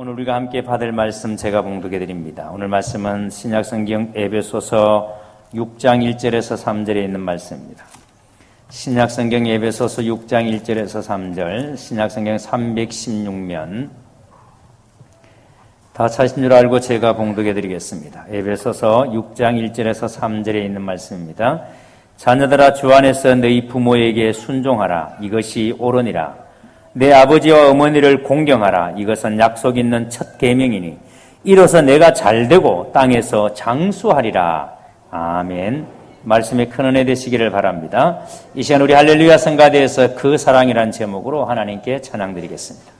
오늘 우리가 함께 받을 말씀 제가 봉독해 드립니다. 오늘 말씀은 신약성경 에베소서 6장 1절에서 3절에 있는 말씀입니다. 신약성경 에베소서 6장 1절에서 3절, 신약성경 316면 다 찾으신 줄 알고 제가 봉독해 드리겠습니다. 에베소서 6장 1절에서 3절에 있는 말씀입니다. 자녀들아, 주 안에서 너희 부모에게 순종하라. 이것이 옳으니라. 내 아버지와 어머니를 공경하라. 이것은 약속 있는 첫 계명이니 이로써 내가 잘되고 땅에서 장수하리라. 아멘. 말씀에 큰 은혜 되시기를 바랍니다. 이 시간 우리 할렐루야 성가대에서 그 사랑이란 제목으로 하나님께 찬양드리겠습니다.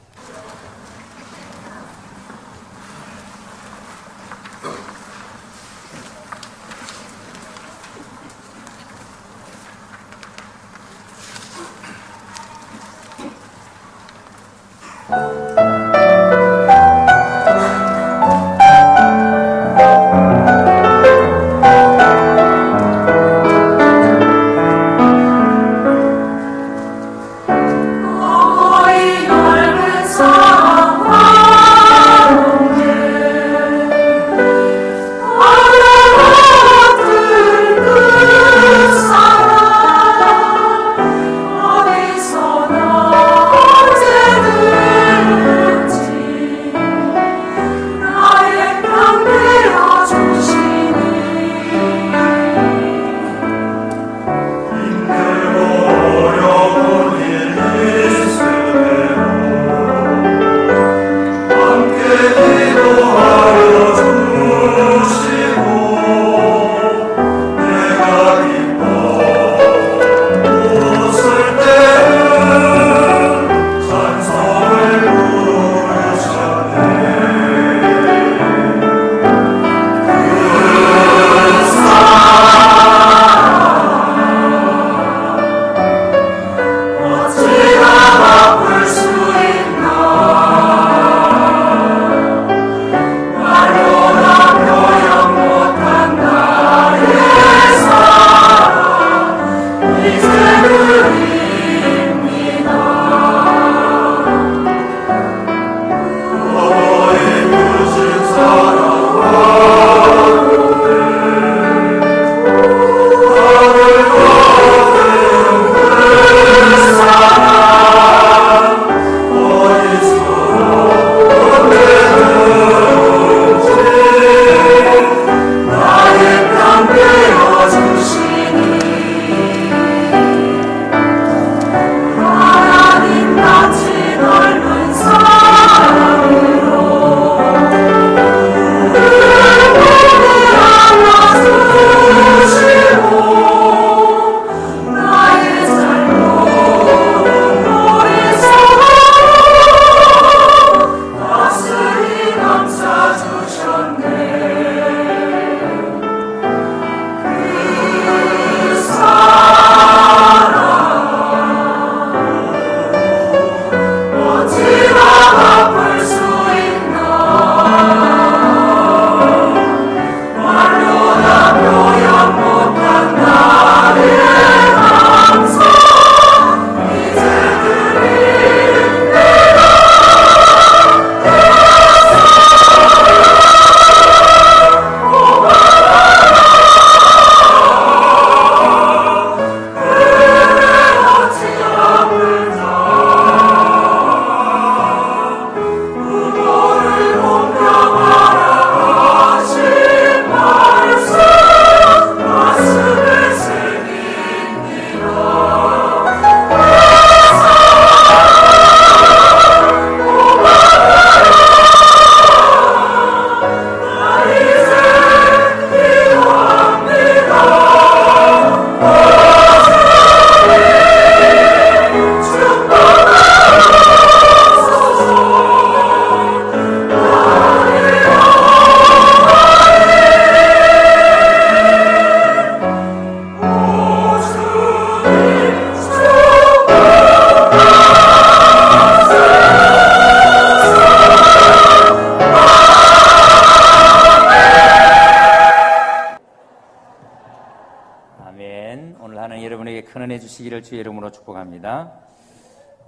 아멘. 오늘 하나님 여러분에게 큰 은혜 주시기를 주의 이름으로 축복합니다.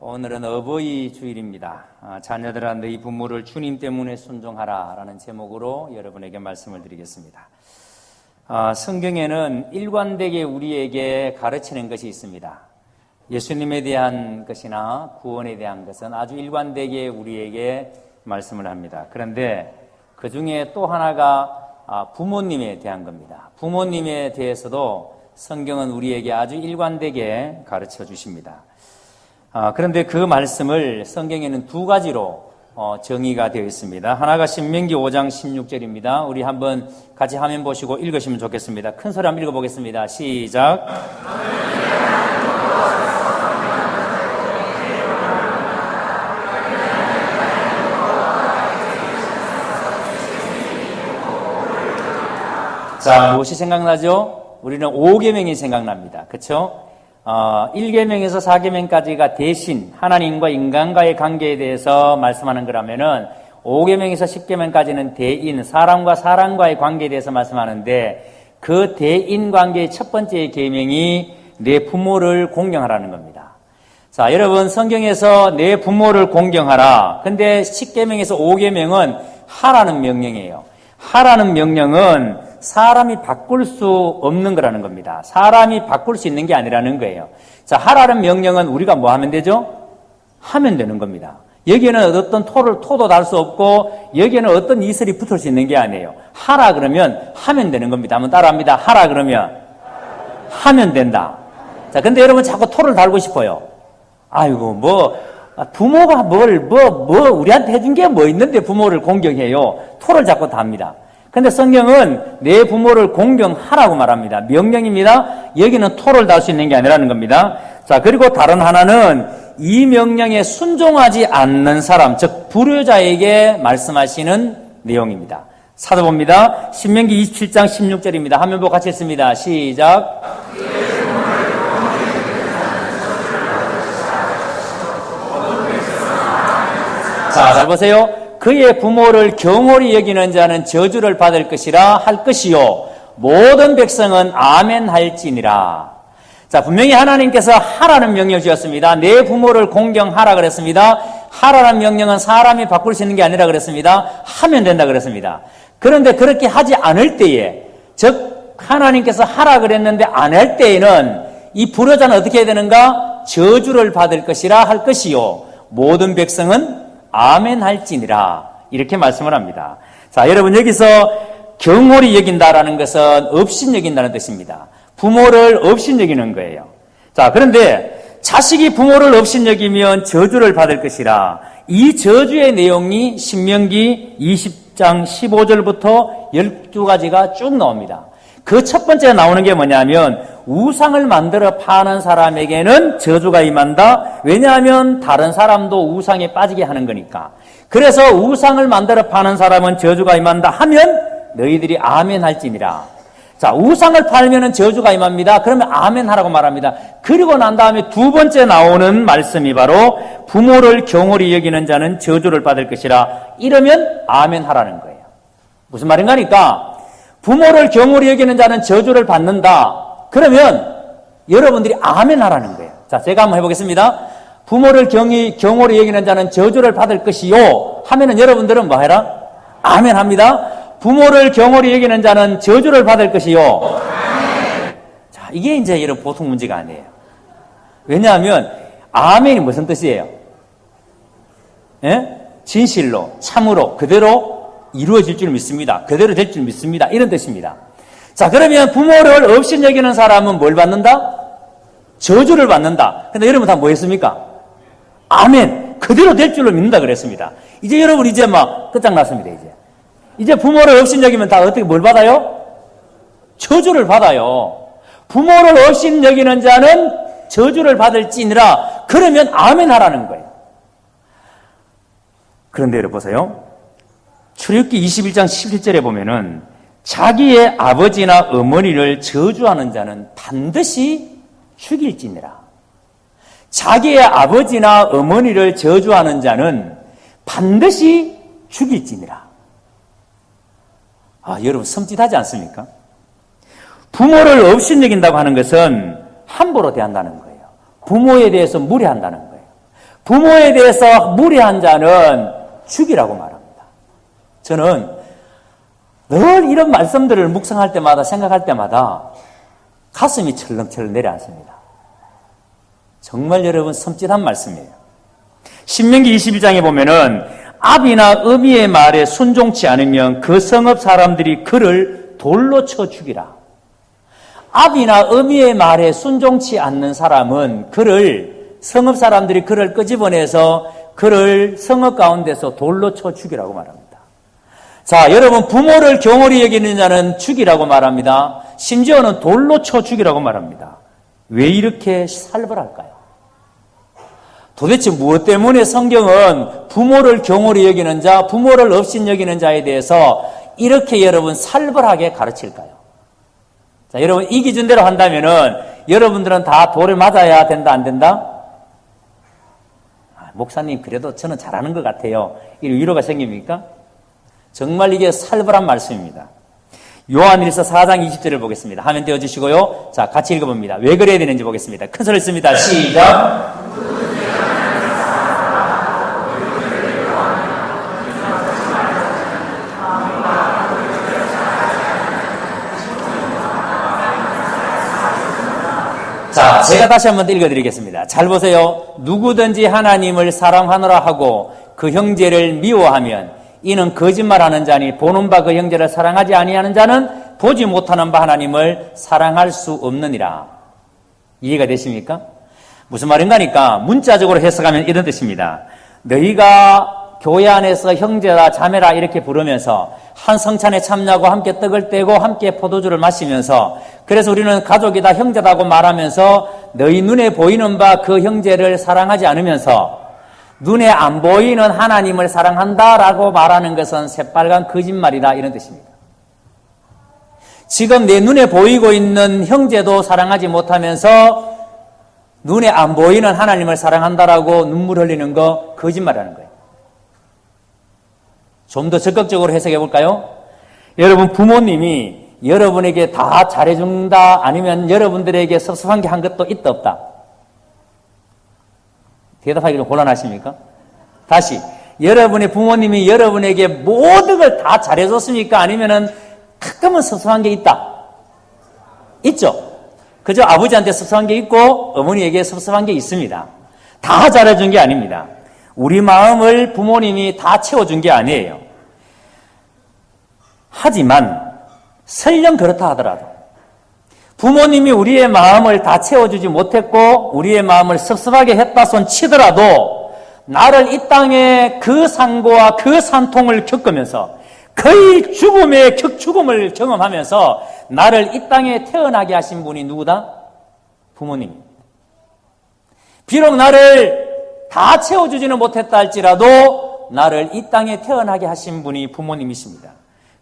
오늘은 어버이 주일입니다. 자녀들아 너희 부모를 주님 때문에 순종하라 라는 제목으로 여러분에게 말씀을 드리겠습니다. 성경에는 일관되게 우리에게 가르치는 것이 있습니다. 예수님에 대한 것이나 구원에 대한 것은 아주 일관되게 우리에게 말씀을 합니다. 그런데 그 중에 또 하나가 부모님에 대한 겁니다. 부모님에 대해서도 성경은 우리에게 아주 일관되게 가르쳐 주십니다. 그런데 그 말씀을 성경에는 두 가지로 정의가 되어 있습니다. 하나가 신명기 5장 16절입니다. 우리 한번 같이 화면 보시고 읽으시면 좋겠습니다. 큰 소리 한번 읽어보겠습니다. 시작. 자, 무엇이 생각나죠? 우리는 5계명이 생각납니다. 그렇죠? 1계명에서 4계명까지가 대신 하나님과 인간과의 관계에 대해서 말씀하는 거라면은 5계명에서 10계명까지는 대인, 사람과 사람과의 관계에 대해서 말씀하는데 그 대인 관계의 첫 번째 계명이 내 부모를 공경하라는 겁니다. 자, 여러분 성경에서 내 부모를 공경하라. 근데 10계명에서 5계명은 하라는 명령이에요. 하라는 명령은 사람이 바꿀 수 없는 거라는 겁니다. 사람이 바꿀 수 있는 게 아니라는 거예요. 자, 하라는 명령은 우리가 뭐 하면 되죠? 하면 되는 겁니다. 여기에는 어떤 토도 달 수 없고 여기에는 어떤 이슬이 붙을 수 있는 게 아니에요. 하라 그러면 하면 되는 겁니다. 한번 따라합니다. 하라 그러면 하면 된다. 자, 근데 여러분 자꾸 토를 달고 싶어요. 아이고, 부모가 우리한테 해준 게 뭐 있는데 부모를 공경해요. 토를 자꾸 답니다. 근데 성경은 내 부모를 공경하라고 말합니다. 명령입니다. 여기는 토를 달 수 있는 게 아니라는 겁니다. 자, 그리고 다른 하나는 이 명령에 순종하지 않는 사람, 즉 불효자에게 말씀하시는 내용입니다. 찾아봅니다. 신명기 27장 16절입니다. 화면 보고 같이 읽습니다. 시작. 자, 잘 보세요. 그의 부모를 경홀히 여기는 자는 저주를 받을 것이라 할 것이요 모든 백성은 아멘 할지니라. 자, 분명히 하나님께서 하라는 명령을 주셨습니다. 내 부모를 공경하라 그랬습니다. 하라는 명령은 사람이 바꿀 수 있는 게 아니라 그랬습니다. 하면 된다 그랬습니다. 그런데 그렇게 하지 않을 때에, 즉 하나님께서 하라 그랬는데 안 할 때에는 이 불효자는 어떻게 해야 되는가? 저주를 받을 것이라 할 것이요 모든 백성은 아멘 할지니라. 이렇게 말씀을 합니다. 자, 여러분 여기서 경홀히 여긴다라는 것은 업신여긴다는 뜻입니다. 부모를 업신여기는 거예요. 자, 그런데 자식이 부모를 업신여기면 저주를 받을 것이라. 이 저주의 내용이 신명기 20장 15절부터 12가지가 쭉 나옵니다. 그 첫 번째 나오는 게 뭐냐면 우상을 만들어 파는 사람에게는 저주가 임한다. 왜냐하면 다른 사람도 우상에 빠지게 하는 거니까. 그래서 우상을 만들어 파는 사람은 저주가 임한다 하면 너희들이 아멘 할지니라. 자, 우상을 팔면은 저주가 임합니다. 그러면 아멘 하라고 말합니다. 그리고 난 다음에 두 번째 나오는 말씀이 바로 부모를 경홀히 여기는 자는 저주를 받을 것이라. 이러면 아멘 하라는 거예요. 무슨 말인가니까 부모를 경홀히 여기는 자는 저주를 받는다. 그러면 여러분들이 아멘 하라는 거예요. 자, 제가 한번 해보겠습니다. 부모를 경홀히 여기는 자는 저주를 받을 것이요 하면은 여러분들은 뭐 해라? 아멘 합니다. 부모를 경홀히 여기는 자는 저주를 받을 것이요. 아멘. 자, 이게 이제 여러분 보통 문제가 아니에요. 왜냐하면 아멘이 무슨 뜻이에요? 예? 진실로, 참으로, 그대로 이루어질 줄 믿습니다. 그대로 될 줄 믿습니다. 이런 뜻입니다. 자, 그러면 부모를 업신여기는 사람은 뭘 받는다? 저주를 받는다. 근데 여러분 다 뭐 했습니까? 아멘. 그대로 될 줄로 믿는다 그랬습니다. 이제 여러분 이제 막 끝장났습니다. 이제 부모를 업신여기면 다 어떻게 뭘 받아요? 저주를 받아요. 부모를 업신여기는 자는 저주를 받을지니라. 그러면 아멘 하라는 거예요. 그런데 여러분 보세요. 출애굽기 21장 17절에 보면은 자기의 아버지나 어머니를 저주하는 자는 반드시 죽일지니라. 자기의 아버지나 어머니를 저주하는 자는 반드시 죽일지니라. 여러분 섬찟하지 않습니까? 부모를 업신여긴다고 하는 것은 함부로 대한다는 거예요. 부모에 대해서 무례한다는 거예요. 부모에 대해서 무례한 자는 죽이라고 말합니다. 저는 늘 이런 말씀들을 묵상할 때마다 생각할 때마다 가슴이 철렁철렁 내려앉습니다. 정말 여러분 섬찟한 말씀이에요. 신명기 21장에 보면은 아비나 어미의 말에 순종치 않으면 그 성읍 사람들이 그를 돌로 쳐 죽이라. 아비나 어미의 말에 순종치 않는 사람은 성읍 사람들이 그를 끄집어내서 그를 성읍 가운데서 돌로 쳐 죽이라고 말합니다. 자, 여러분, 부모를 경홀히 여기는 자는 죽이라고 말합니다. 심지어는 돌로 쳐 죽이라고 말합니다. 왜 이렇게 살벌할까요? 도대체 무엇 때문에 성경은 부모를 경홀히 여기는 자, 부모를 업신 여기는 자에 대해서 이렇게 여러분 살벌하게 가르칠까요? 자, 여러분, 이 기준대로 한다면은 여러분들은 다 돌을 맞아야 된다, 안 된다? 목사님, 그래도 저는 잘하는 것 같아요. 이 위로가 생깁니까? 정말 이게 살벌한 말씀입니다. 요한일서 4장 20절을 보겠습니다. 화면 띄워주시고요. 자, 같이 읽어봅니다. 왜 그래야 되는지 보겠습니다. 큰 소리 씁니다. 시작! 자, 제가 다시 한번 읽어드리겠습니다. 잘 보세요. 누구든지 하나님을 사랑하노라 하고 그 형제를 미워하면 이는 거짓말하는 자니 보는 바 그 형제를 사랑하지 아니하는 자는 보지 못하는 바 하나님을 사랑할 수 없느니라. 이해가 되십니까? 무슨 말인가니까 문자적으로 해석하면 이런 뜻입니다. 너희가 교회 안에서 형제라 자매라 이렇게 부르면서 한 성찬에 참여하고 함께 떡을 떼고 함께 포도주를 마시면서 그래서 우리는 가족이다 형제다고 말하면서 너희 눈에 보이는 바 그 형제를 사랑하지 않으면서 눈에 안 보이는 하나님을 사랑한다라고 말하는 것은 새빨간 거짓말이다 이런 뜻입니다. 지금 내 눈에 보이고 있는 형제도 사랑하지 못하면서 눈에 안 보이는 하나님을 사랑한다라고 눈물 흘리는 거 거짓말이라는 거예요. 좀 더 적극적으로 해석해 볼까요? 여러분 부모님이 여러분에게 다 잘해준다 아니면 여러분들에게 섭섭한 게 한 것도 있다 없다? 대답하기 좀 곤란하십니까? 다시 여러분의 부모님이 여러분에게 모든 걸 다 잘해줬습니까? 아니면은 가끔은 섭섭한 게 있다? 있죠? 그죠? 아버지한테 섭섭한 게 있고 어머니에게 섭섭한 게 있습니다. 다 잘해준 게 아닙니다. 우리 마음을 부모님이 다 채워준 게 아니에요. 하지만 설령 그렇다 하더라도 부모님이 우리의 마음을 다 채워주지 못했고 우리의 마음을 섭섭하게 했다 손 치더라도 나를 이 땅에 그 산고와 그 산통을 겪으면서 거의 죽음의 격죽음을 경험하면서 나를 이 땅에 태어나게 하신 분이 누구다? 부모님. 비록 나를 다 채워주지는 못했다 할지라도 나를 이 땅에 태어나게 하신 분이 부모님이십니다.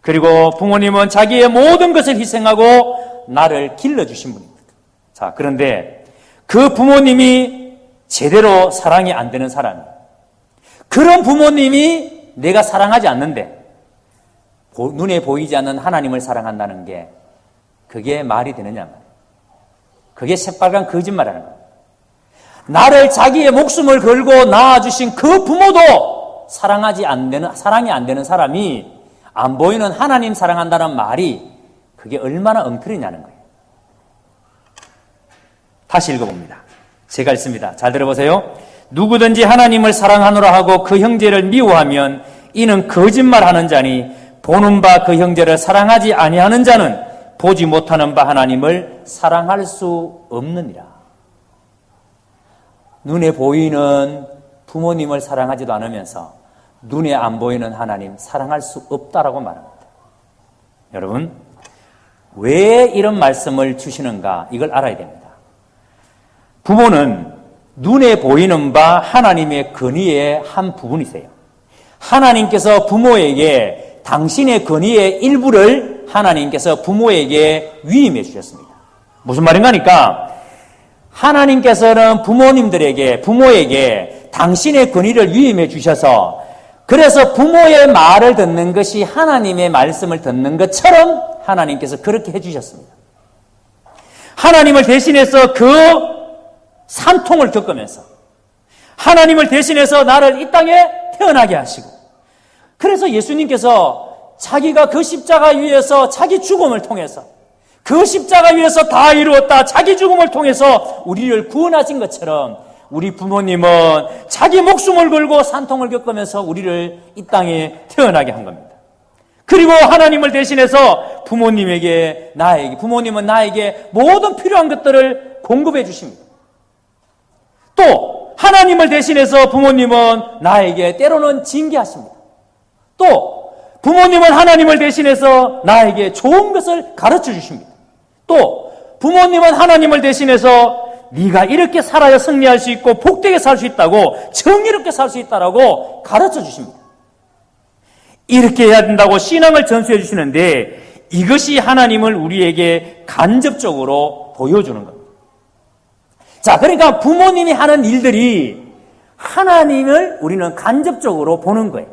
그리고 부모님은 자기의 모든 것을 희생하고 나를 길러주신 분입니다. 자, 그런데 그 부모님이 제대로 사랑이 안 되는 사람이 그런 부모님이 내가 사랑하지 않는데 눈에 보이지 않는 하나님을 사랑한다는 게 그게 말이 되느냐 말이에요. 그게 새빨간 거짓말이라는 거예요. 나를 자기의 목숨을 걸고 낳아주신 그 부모도 사랑이 안 되는 사람이 안 보이는 하나님 사랑한다는 말이 그게 얼마나 엉터리냐는 거예요. 다시 읽어봅니다. 제가 읽습니다. 잘 들어보세요. 누구든지 하나님을 사랑하노라 하고 그 형제를 미워하면 이는 거짓말하는 자니 보는 바 그 형제를 사랑하지 아니하는 자는 보지 못하는 바 하나님을 사랑할 수 없느니라. 눈에 보이는 부모님을 사랑하지도 않으면서 눈에 안 보이는 하나님 사랑할 수 없다라고 말합니다. 여러분, 왜 이런 말씀을 주시는가 이걸 알아야 됩니다. 부모는 눈에 보이는 바 하나님의 권위의 한 부분이세요. 하나님께서 부모에게 당신의 권위의 일부를 하나님께서 부모에게 위임해 주셨습니다. 무슨 말인가니까 하나님께서는 부모에게 당신의 권위를 위임해 주셔서 그래서 부모의 말을 듣는 것이 하나님의 말씀을 듣는 것처럼 하나님께서 그렇게 해주셨습니다. 하나님을 대신해서 그 산통을 겪으면서 하나님을 대신해서 나를 이 땅에 태어나게 하시고, 그래서 예수님께서 자기가 그 십자가 위에서 자기 죽음을 통해서, 그 십자가 위에서 다 이루었다, 자기 죽음을 통해서 우리를 구원하신 것처럼 우리 부모님은 자기 목숨을 걸고 산통을 겪으면서 우리를 이 땅에 태어나게 한 겁니다. 그리고 하나님을 대신해서 부모님은 나에게 모든 필요한 것들을 공급해 주십니다. 또 하나님을 대신해서 부모님은 나에게 때로는 징계하십니다. 또 부모님은 하나님을 대신해서 나에게 좋은 것을 가르쳐 주십니다. 또 부모님은 하나님을 대신해서 네가 이렇게 살아야 승리할 수 있고 복되게 살 수 있다고, 정의롭게 살 수 있다라고 가르쳐 주십니다. 이렇게 해야 된다고 신앙을 전수해 주시는데, 이것이 하나님을 우리에게 간접적으로 보여주는 겁니다. 자, 그러니까 부모님이 하는 일들이 하나님을 우리는 간접적으로 보는 거예요.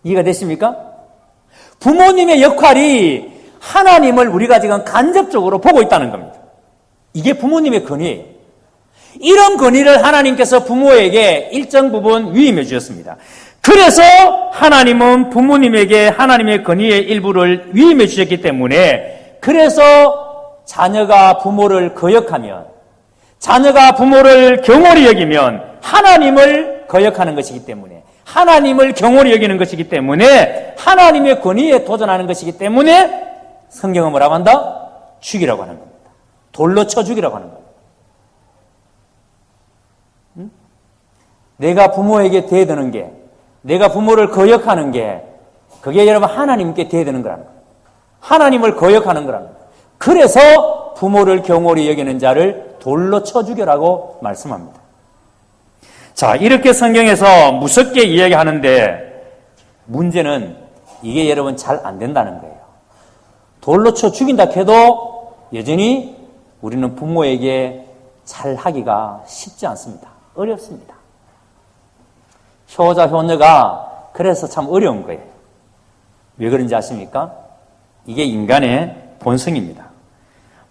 이해가 되십니까? 부모님의 역할이 하나님을 우리가 지금 간접적으로 보고 있다는 겁니다. 이게 부모님의 권위예요. 이런 권위를 하나님께서 부모에게 일정 부분 위임해 주셨습니다. 그래서 하나님은 부모님에게 하나님의 권위의 일부를 위임해 주셨기 때문에, 그래서 자녀가 부모를 거역하면, 자녀가 부모를 경홀히 여기면 하나님을 거역하는 것이기 때문에, 하나님을 경홀히 여기는 것이기 때문에, 하나님의 권위에 도전하는 것이기 때문에 성경은 뭐라고 한다? 죽이라고 하는 겁니다. 돌로 쳐 죽이라고 하는 겁니다. 내가 부모에게 대드는 게, 내가 부모를 거역하는 게, 그게 여러분 하나님께 대드는 거라는 거예요. 하나님을 거역하는 거라는 거예요. 그래서 부모를 경홀히 여기는 자를 돌로 쳐 죽여라고 말씀합니다. 자, 이렇게 성경에서 무섭게 이야기하는데, 문제는 이게 여러분 잘 안 된다는 거예요. 돌로 쳐 죽인다 해도 여전히 우리는 부모에게 잘 하기가 쉽지 않습니다. 어렵습니다. 효자, 효녀가 그래서 참 어려운 거예요. 왜 그런지 아십니까? 이게 인간의 본성입니다.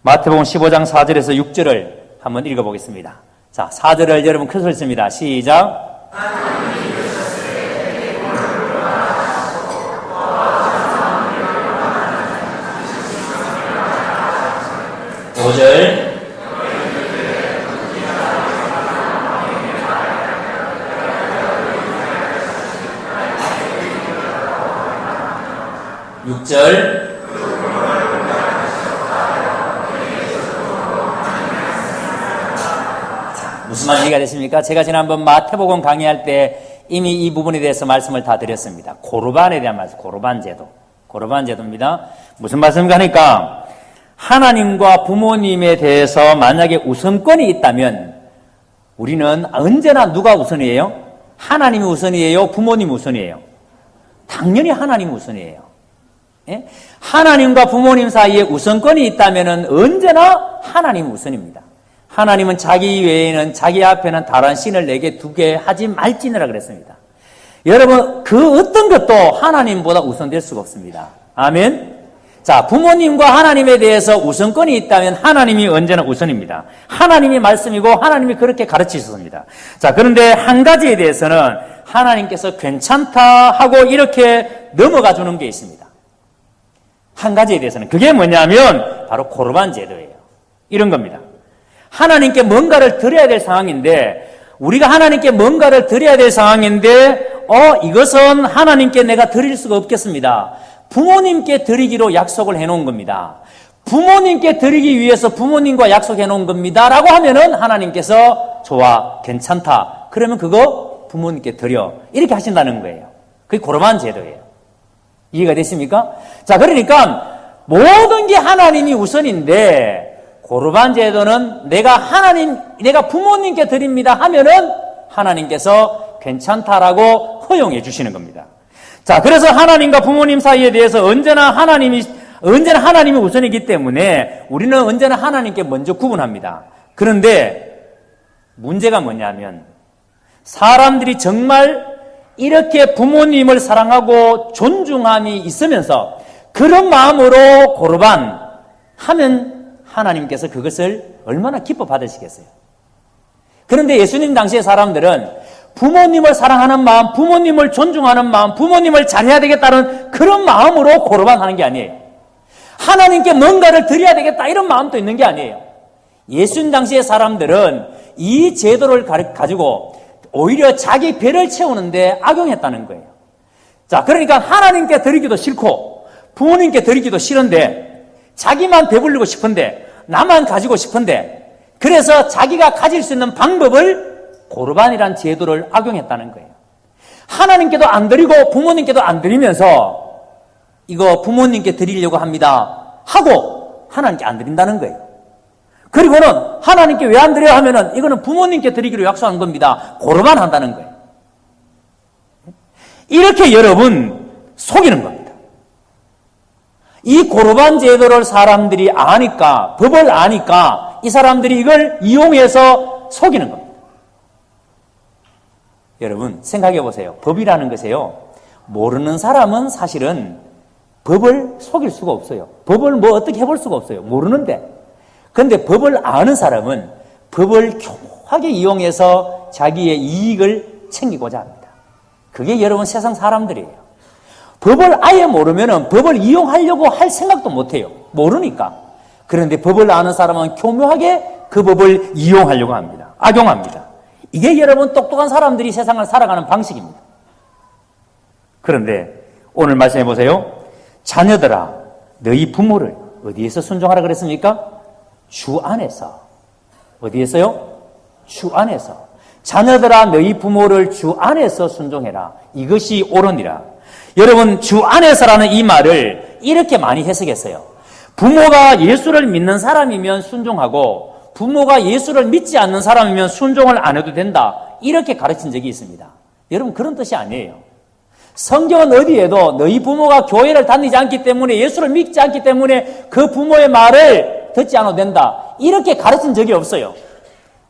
마태복음 15장 4절에서 6절을 한번 읽어보겠습니다. 자, 4절을 여러분 큰 소리 씁니다. 시작. 5절. 6절. 무슨 말 이해가 되십니까? 제가 지난번 마태복음 강의할 때 이미 이 부분에 대해서 말씀을 다 드렸습니다. 고르반에 대한 말씀, 고르반 제도입니다. 무슨 말씀인가 하니까, 하나님과 부모님에 대해서 만약에 우선권이 있다면 우리는 언제나 누가 우선이에요? 하나님이 우선이에요? 부모님이 우선이에요? 당연히 하나님이 우선이에요. 예? 하나님과 부모님 사이에 우선권이 있다면 언제나 하나님이 우선입니다. 하나님은 자기 외에는, 자기 앞에는 다른 신을 내게 두게 하지 말지니라 그랬습니다. 여러분, 그 어떤 것도 하나님보다 우선될 수가 없습니다. 아멘. 자, 부모님과 하나님에 대해서 우선권이 있다면 하나님이 언제나 우선입니다. 하나님이 말씀이고 하나님이 그렇게 가르치셨습니다. 자, 그런데 한 가지에 대해서는 하나님께서 괜찮다 하고 이렇게 넘어가 주는 게 있습니다. 한 가지에 대해서는. 그게 뭐냐면 바로 고르반 제도예요. 이런 겁니다. 하나님께 뭔가를 드려야 될 상황인데, 우리가 하나님께 뭔가를 드려야 될 상황인데, 이것은 하나님께 내가 드릴 수가 없겠습니다. 부모님께 드리기로 약속을 해놓은 겁니다. 부모님께 드리기 위해서 부모님과 약속해 놓은 겁니다. 라고 하면은 하나님께서 좋아, 괜찮다. 그러면 그거 부모님께 드려. 이렇게 하신다는 거예요. 그게 고르반 제도예요. 이해가 되십니까? 자, 그러니까 모든 게 하나님이 우선인데, 고르반 제도는 내가 부모님께 드립니다 하면은 하나님께서 괜찮다라고 허용해 주시는 겁니다. 자, 그래서 하나님과 부모님 사이에 대해서 언제나 하나님이 우선이기 때문에 우리는 언제나 하나님께 먼저 구분합니다. 그런데 문제가 뭐냐면, 사람들이 정말 이렇게 부모님을 사랑하고 존중함이 있으면서 그런 마음으로 고르반 하면 하나님께서 그것을 얼마나 기뻐 받으시겠어요? 그런데 예수님 당시의 사람들은 부모님을 사랑하는 마음, 부모님을 존중하는 마음, 부모님을 잘해야 되겠다는 그런 마음으로 고르반 하는 게 아니에요. 하나님께 뭔가를 드려야 되겠다 이런 마음도 있는 게 아니에요. 예수님 당시의 사람들은 이 제도를 가지고 오히려 자기 배를 채우는데 악용했다는 거예요. 자, 그러니까 하나님께 드리기도 싫고 부모님께 드리기도 싫은데 자기만 배불리고 싶은데 나만 가지고 싶은데 그래서 자기가 가질 수 있는 방법을 고르반이란 제도를 악용했다는 거예요. 하나님께도 안 드리고 부모님께도 안 드리면서 이거 부모님께 드리려고 합니다 하고 하나님께 안 드린다는 거예요. 그리고는 하나님께 왜 안 드려야 하면은 이거는 부모님께 드리기로 약속한 겁니다. 고르반 한다는 거예요. 이렇게 여러분 속이는 겁니다. 이 고르반 제도를 사람들이 아니까, 법을 아니까 이 사람들이 이걸 이용해서 속이는 겁니다. 여러분 생각해 보세요. 법이라는 것이요, 모르는 사람은 사실은 법을 속일 수가 없어요. 법을 뭐 어떻게 해볼 수가 없어요. 모르는데. 그런데 법을 아는 사람은 법을 교묘하게 이용해서 자기의 이익을 챙기고자 합니다. 그게 여러분 세상 사람들이에요. 법을 아예 모르면 법을 이용하려고 할 생각도 못해요. 모르니까. 그런데 법을 아는 사람은 교묘하게 그 법을 이용하려고 합니다. 악용합니다. 이게 여러분 똑똑한 사람들이 세상을 살아가는 방식입니다. 그런데 오늘 말씀해 보세요. 자녀들아 너희 부모를 어디에서 순종하라 그랬습니까? 주 안에서. 어디에서요? 주 안에서. 자녀들아 너희 부모를 주 안에서 순종해라. 이것이 옳으니라. 여러분 주 안에서라는 이 말을 이렇게 많이 해석했어요. 부모가 예수를 믿는 사람이면 순종하고 부모가 예수를 믿지 않는 사람이면 순종을 안 해도 된다. 이렇게 가르친 적이 있습니다. 여러분 그런 뜻이 아니에요. 성경은 어디에도 너희 부모가 교회를 다니지 않기 때문에 예수를 믿지 않기 때문에 그 부모의 말을 듣지 않아도 된다. 이렇게 가르친 적이 없어요.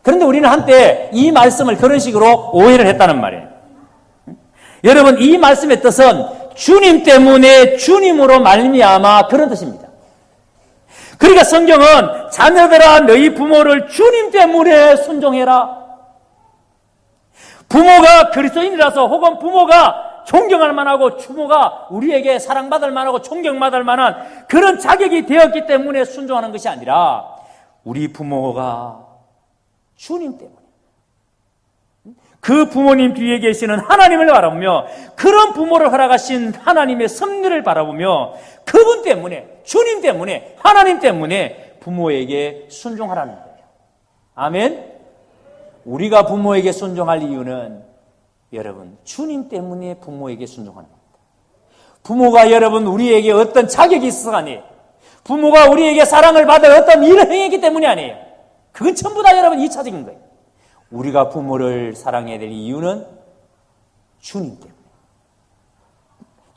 그런데 우리는 한때 이 말씀을 그런 식으로 오해를 했다는 말이에요. 여러분 이 말씀의 뜻은 주님 때문에 주님으로 말미암아 그런 뜻입니다. 그러니까 성경은 자녀들아 너희 부모를 주님 때문에 순종해라. 부모가 그리스도인이라서 혹은 부모가 존경할 만하고 부모가 우리에게 사랑받을 만하고 존경받을 만한 그런 자격이 되었기 때문에 순종하는 것이 아니라 우리 부모가 주님 때문에 그 부모님 뒤에 계시는 하나님을 바라보며 그런 부모를 허락하신 하나님의 섭리를 바라보며 그분 때문에 주님 때문에 하나님 때문에 부모에게 순종하라는 거예요. 아멘. 우리가 부모에게 순종할 이유는 여러분 주님 때문에 부모에게 순종하는 겁니다. 부모가 여러분 우리에게 어떤 자격이 있어서 아니에요. 부모가 우리에게 사랑을 받을 어떤 일을 행했기 때문이 아니에요. 그건 전부 다 여러분 2차적인 거예요. 우리가 부모를 사랑해야 될 이유는 주님 때문에.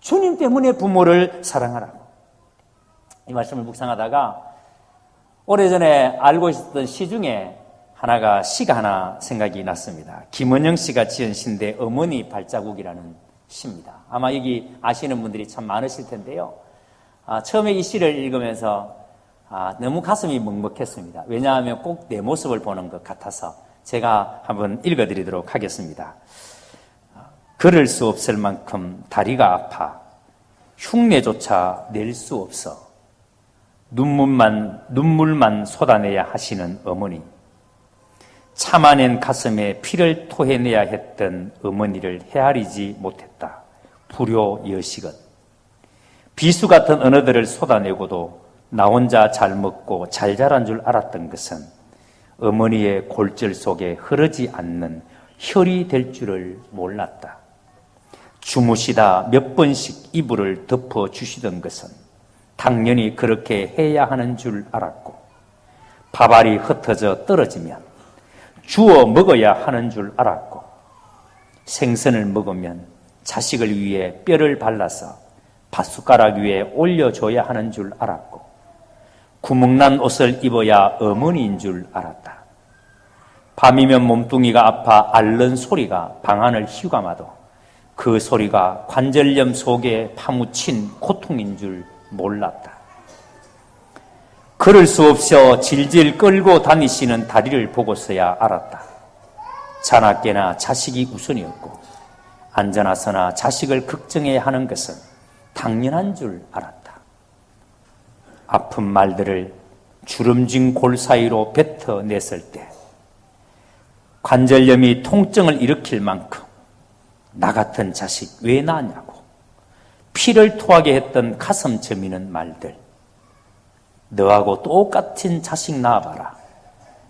주님 때문에 부모를 사랑하라고. 이 말씀을 묵상하다가 오래전에 알고 있었던 시 중에 시가 하나 생각이 났습니다. 김원영 씨가 지은 시인데 어머니 발자국이라는 시입니다. 아마 여기 아시는 분들이 참 많으실 텐데요. 처음에 이 시를 읽으면서 너무 가슴이 먹먹했습니다. 왜냐하면 꼭 내 모습을 보는 것 같아서 제가 한번 읽어드리도록 하겠습니다. 걸을 수 없을 만큼 다리가 아파 흉내조차 낼 수 없어 눈물만 쏟아내야 하시는 어머니, 참아낸 가슴에 피를 토해내야 했던 어머니를 헤아리지 못했다. 불효 여식은 비수 같은 언어들을 쏟아내고도 나 혼자 잘 먹고 잘 자란 줄 알았던 것은 어머니의 골절 속에 흐르지 않는 혈이 될 줄을 몰랐다. 주무시다 몇 번씩 이불을 덮어 주시던 것은 당연히 그렇게 해야 하는 줄 알았고, 밥알이 흩어져 떨어지면 주워 먹어야 하는 줄 알았고, 생선을 먹으면 자식을 위해 뼈를 발라서 밥숟가락 위에 올려줘야 하는 줄 알았고, 구멍난 옷을 입어야 어머니인 줄 알았다. 밤이면 몸뚱이가 아파 앓는 소리가 방안을 휘감아도 그 소리가 관절염 속에 파묻힌 고통인 줄 몰랐다. 걸을 수 없어 질질 끌고 다니시는 다리를 보고서야 알았다. 자나깨나 자식이 우선이었고 앉아나서나 자식을 걱정해야 하는 것은 당연한 줄 알았다. 아픈 말들을 주름진 골 사이로 뱉어냈을 때 관절염이 통증을 일으킬 만큼 나 같은 자식 왜 낳냐고 피를 토하게 했던 가슴 저미는 말들, 너하고 똑같은 자식 낳아봐라,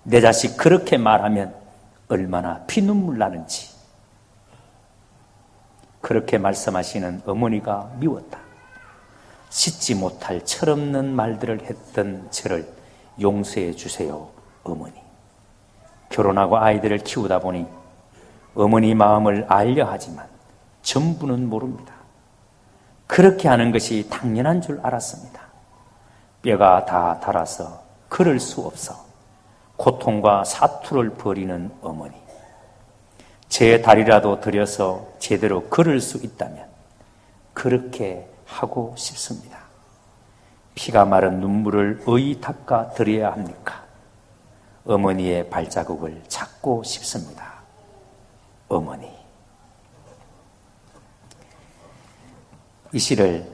내 자식 그렇게 말하면 얼마나 피눈물 나는지, 그렇게 말씀하시는 어머니가 미웠다. 씻지 못할 철없는 말들을 했던 저를 용서해 주세요, 어머니. 결혼하고 아이들을 키우다 보니 어머니 마음을 알려 하지만 전부는 모릅니다. 그렇게 하는 것이 당연한 줄 알았습니다. 뼈가 다 닳아서 걸을 수 없어 고통과 사투를 벌이는 어머니. 제 다리라도 들여서 제대로 걸을 수 있다면 그렇게 하고 싶습니다. 피가 마른 눈물을 어이 닦아 드려야 합니까? 어머니의 발자국을 찾고 싶습니다. 어머니. 이 시를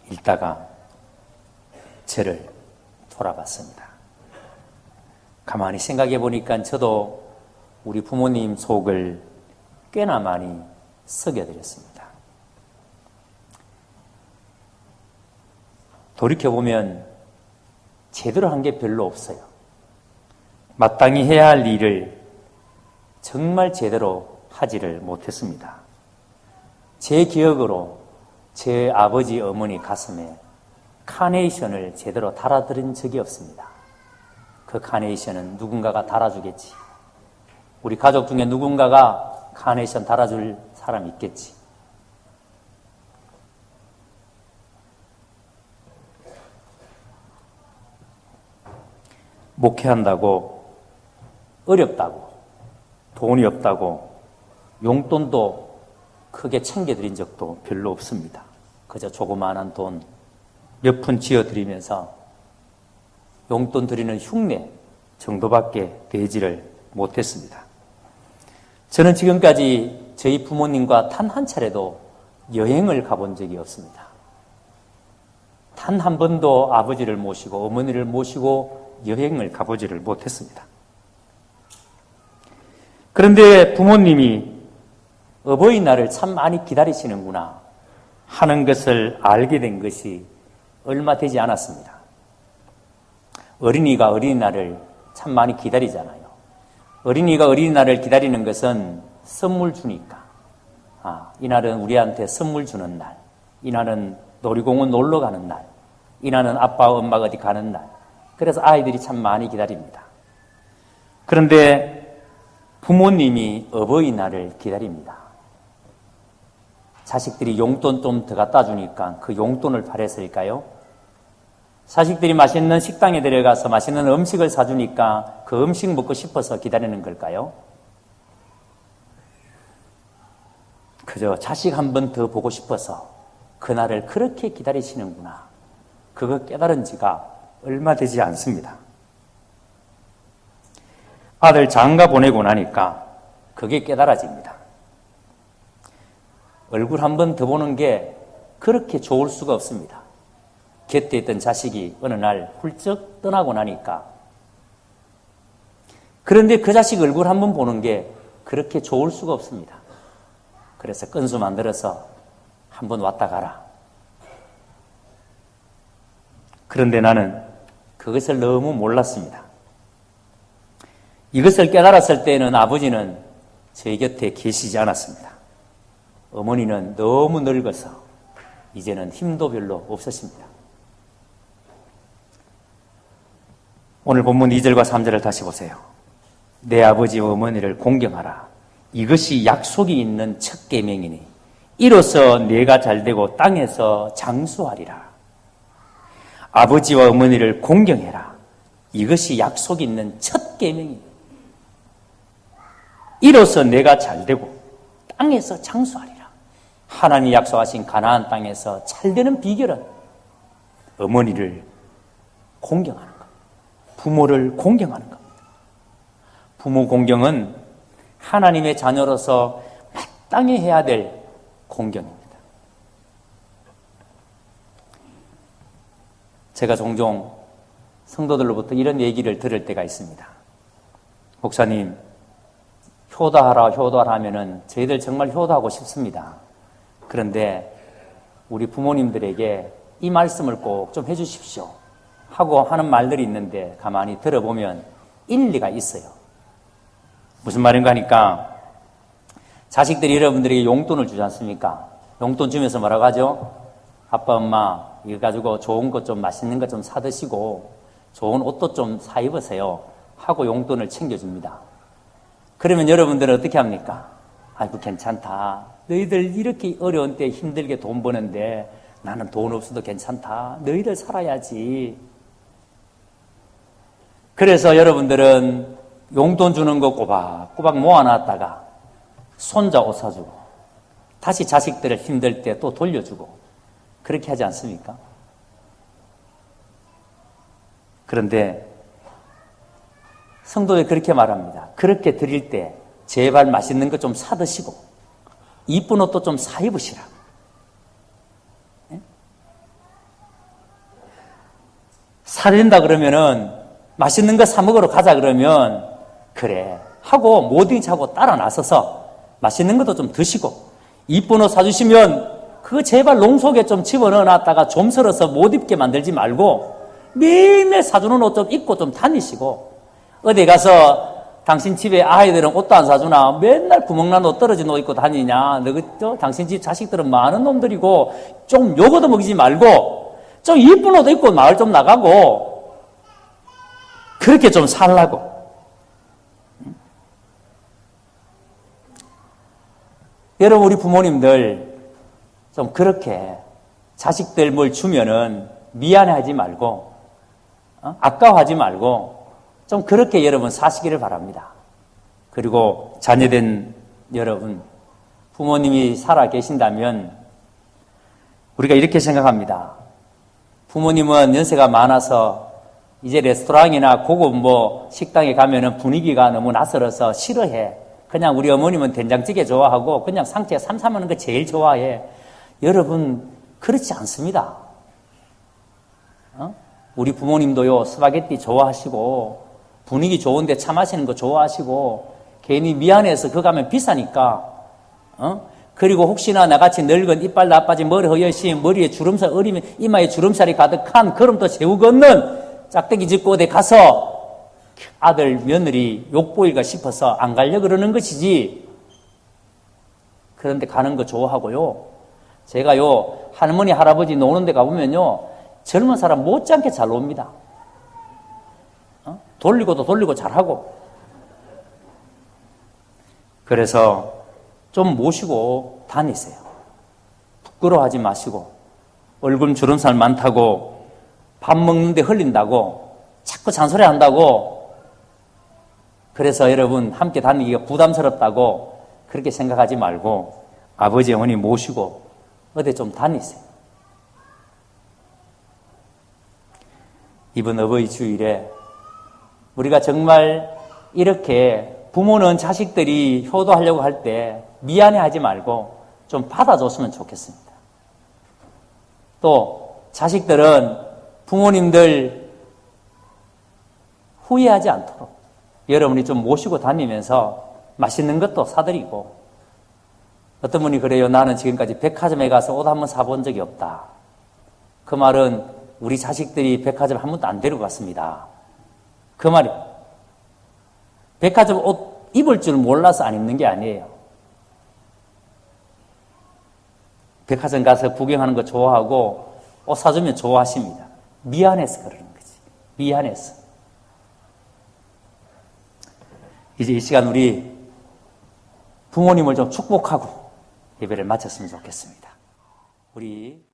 읽다가 저를 돌아봤습니다. 가만히 생각해 보니까 저도 우리 부모님 속을 꽤나 많이 썩여드렸습니다. 돌이켜보면 제대로 한 게 별로 없어요. 마땅히 해야 할 일을 정말 제대로 하지를 못했습니다. 제 기억으로 제 아버지 어머니 가슴에 카네이션을 제대로 달아드린 적이 없습니다. 그 카네이션은 누군가가 달아주겠지. 우리 가족 중에 누군가가 카네이션 달아줄 사람이 있겠지. 목회한다고 어렵다고 돈이 없다고 용돈도 크게 챙겨드린 적도 별로 없습니다. 그저 조그마한 돈 몇 푼 지어드리면서 용돈 드리는 흉내 정도밖에 되지를 못했습니다. 저는 지금까지 저희 부모님과 단 한 차례도 여행을 가본 적이 없습니다. 단 한 번도 아버지를 모시고 어머니를 모시고 여행을 가보지를 못했습니다. 그런데 부모님이 어버이날을 참 많이 기다리시는구나 하는 것을 알게 된 것이 얼마 되지 않았습니다. 어린이가 어린이날을 참 많이 기다리잖아요. 어린이가 어린이날을 기다리는 것은 선물 주니까. 이날은 우리한테 선물 주는 날. 이날은 놀이공원 놀러 가는 날. 이날은 아빠와 엄마가 어디 가는 날. 그래서 아이들이 참 많이 기다립니다. 그런데 부모님이 어버이날을 기다립니다. 자식들이 용돈 좀 더 갖다 주니까 그 용돈을 바랬을까요? 자식들이 맛있는 식당에 데려가서 맛있는 음식을 사주니까 그 음식 먹고 싶어서 기다리는 걸까요? 그저 자식 한 번 더 보고 싶어서 그날을 그렇게 기다리시는구나. 그거 깨달은 지가 얼마 되지 않습니다. 아들 장가 보내고 나니까 그게 깨달아집니다. 얼굴 한 번 더 보는 게 그렇게 좋을 수가 없습니다. 곁에 있던 자식이 어느 날 훌쩍 떠나고 나니까. 그런데 그 자식 얼굴 한 번 보는 게 그렇게 좋을 수가 없습니다. 그래서 건수 만들어서 한 번 왔다 가라. 그런데 나는 그것을 너무 몰랐습니다. 이것을 깨달았을 때는 아버지는 저희 곁에 계시지 않았습니다. 어머니는 너무 늙어서 이제는 힘도 별로 없으십니다. 오늘 본문 2절과 3절을 다시 보세요. 내 아버지와 어머니를 공경하라. 이것이 약속이 있는 첫 계명이니 이로써 내가 잘되고 땅에서 장수하리라. 아버지와 어머니를 공경해라. 이것이 약속이 있는 첫 계명이니 이로써 내가 잘되고 땅에서 장수하리라. 하나님이 약속하신 가나안 땅에서 잘되는 비결은 어머니를 공경하는 것, 부모를 공경하는 겁니다. 부모 공경은 하나님의 자녀로서 마땅히 해야 될 공경입니다. 제가 종종 성도들로부터 이런 얘기를 들을 때가 있습니다. 목사님, 효도하라 하면은 저희들 정말 효도하고 싶습니다. 그런데 우리 부모님들에게 이 말씀을 꼭 좀 해주십시오 하고 하는 말들이 있는데 가만히 들어보면 일리가 있어요. 무슨 말인가 하니까 자식들이 여러분들에게 용돈을 주지 않습니까? 용돈 주면서 뭐라고 하죠? 아빠, 엄마 이거 가지고 좋은 것 좀 맛있는 것 좀 사드시고 좋은 옷도 좀 사 입으세요 하고 용돈을 챙겨줍니다. 그러면 여러분들은 어떻게 합니까? 아이고 괜찮다. 너희들 이렇게 어려운 때 힘들게 돈 버는데 나는 돈 없어도 괜찮다. 너희들 살아야지. 그래서 여러분들은 용돈 주는 거 꼬박꼬박 모아놨다가 손자 옷 사주고 다시 자식들을 힘들 때 또 돌려주고 그렇게 하지 않습니까? 그런데 성도들이 그렇게 말합니다. 그렇게 드릴 때 제발 맛있는 거 좀 사드시고 이쁜 옷도 좀 사 입으시라. 네? 사드린다 그러면은 맛있는 거 사 먹으러 가자 그러면 그래 하고 모딩 차고 따라 나서서 맛있는 것도 좀 드시고 이쁜 옷 사주시면 그거 제발 농속에 좀 집어넣어 놨다가 좀 설어서 못 입게 만들지 말고 매일매일 사주는 옷 좀 입고 좀 다니시고 어디 가서 당신 집에 아이들은 옷도 안 사주나 맨날 구멍난 옷 떨어진 옷 입고 다니냐 너 당신 집 자식들은 많은 놈들이고 좀 요거도 먹이지 말고 좀 이쁜 옷 입고 마을 좀 나가고 그렇게 좀 살라고. 여러분 우리 부모님들 좀 그렇게 자식들 뭘 주면은 미안해하지 말고 아까워하지 말고 좀 그렇게 여러분 사시기를 바랍니다. 그리고 자녀된 여러분 부모님이 살아 계신다면 우리가 이렇게 생각합니다. 부모님은 연세가 많아서 이제 레스토랑이나 고급 식당에 가면은 분위기가 너무 낯설어서 싫어해. 그냥 우리 어머님은 된장찌개 좋아하고 그냥 상추에 삼 싸먹는 거 제일 좋아해. 여러분 그렇지 않습니다. 우리 부모님도요 스파게티 좋아하시고 분위기 좋은데 차 마시는 거 좋아하시고 괜히 미안해서 그거 가면 비싸니까 그리고 혹시나 나같이 늙은 이빨 나빠진 머리 허여신 머리에 주름살 어리면 이마에 주름살이 가득한 걸음도 재우 걷는 짝대기 짚고 어디 가서 아들 며느리 욕보일까 싶어서 안 가려고 그러는 것이지. 그런데 가는 거 좋아하고요. 제가요 할머니 할아버지 노는 데 가보면요 젊은 사람 못지않게 잘 놉니다. 돌리고도 돌리고 잘하고. 그래서 좀 모시고 다니세요. 부끄러워하지 마시고 얼굴 주름살 많다고 밥 먹는데 흘린다고 자꾸 잔소리 한다고 그래서 여러분 함께 다니기가 부담스럽다고 그렇게 생각하지 말고 아버지 어머니 모시고 어디 좀 다니세요. 이번 어버이 주일에 우리가 정말 이렇게 부모는 자식들이 효도하려고 할 때 미안해하지 말고 좀 받아줬으면 좋겠습니다. 또 자식들은 부모님들 후회하지 않도록 여러분이 좀 모시고 다니면서 맛있는 것도 사드리고 어떤 분이 그래요. 나는 지금까지 백화점에 가서 옷 한번 사본 적이 없다. 그 말은 우리 자식들이 백화점 한 번도 안 데리고 갔습니다. 그 말이 백화점 옷 입을 줄 몰라서 안 입는 게 아니에요. 백화점 가서 구경하는 거 좋아하고 옷 사주면 좋아하십니다. 미안해서 그러는 거지. 미안해서. 이제 이 시간 우리 부모님을 좀 축복하고 예배를 마쳤으면 좋겠습니다. 우리